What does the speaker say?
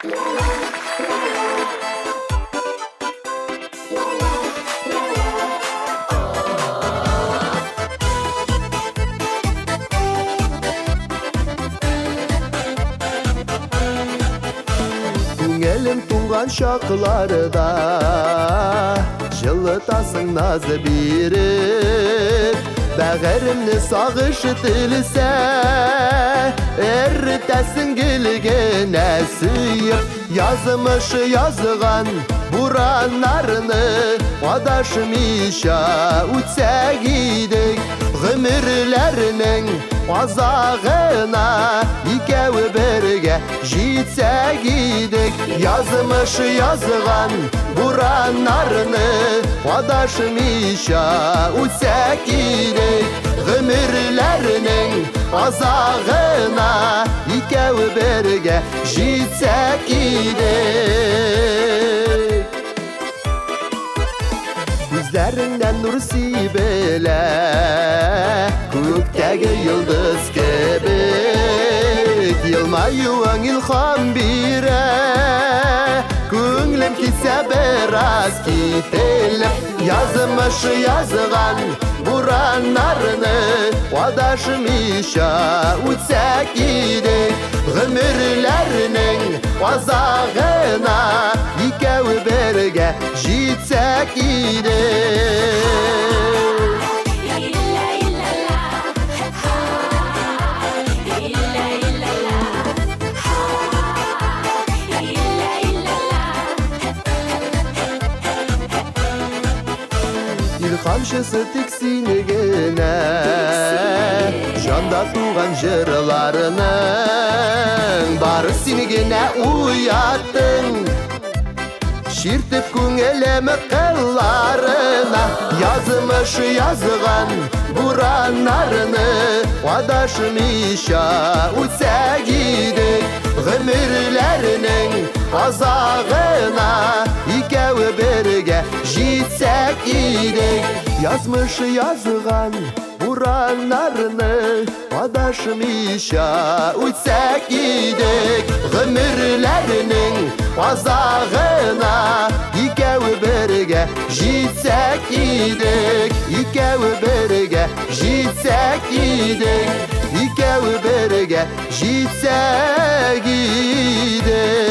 Көңілім туған шақларда жылытасың назы беріп, бәғірімні сағыш тілсе әрітәсің келгенә сүйіп, yazмышы yazған буранарыны адашмыйша үтсәк идек, ғүмірләрінің азағына икәуі бірге жетсәк идек. Yazмышы yazған буранарыны адашмыйша үтсәк идек, ғүмірләрінің азағына икәуі бірге жетсәк идек. Күзләріңнән нұр сибелә, көктәге йылдыз кебек, елмаюың илһам бирә, көңлем китсә бераз кителеп. Yazмышы yazған буранарыны адашмыйша үтсәк идек, ғүмірләрінің азағына икәуі бірге жетсәк идек. Қамшысы тек сенігіне, жанда туған жырларының бары сенігіне ұяттың, шертіп көңілімі қыларына. Yazмышы yazған буранарыны адашмыйша үтсәк идек, ғүмірләрінің азағына икәуі бірге жетсәк идек. Yazмышы yazған буранарыны адашмыйша үтсәк идек, ғүмірләрінің азағына икәуі бірге жетсәк идек, икәуі бірге жетсәк идек, икәуі бірге жетсәк идек.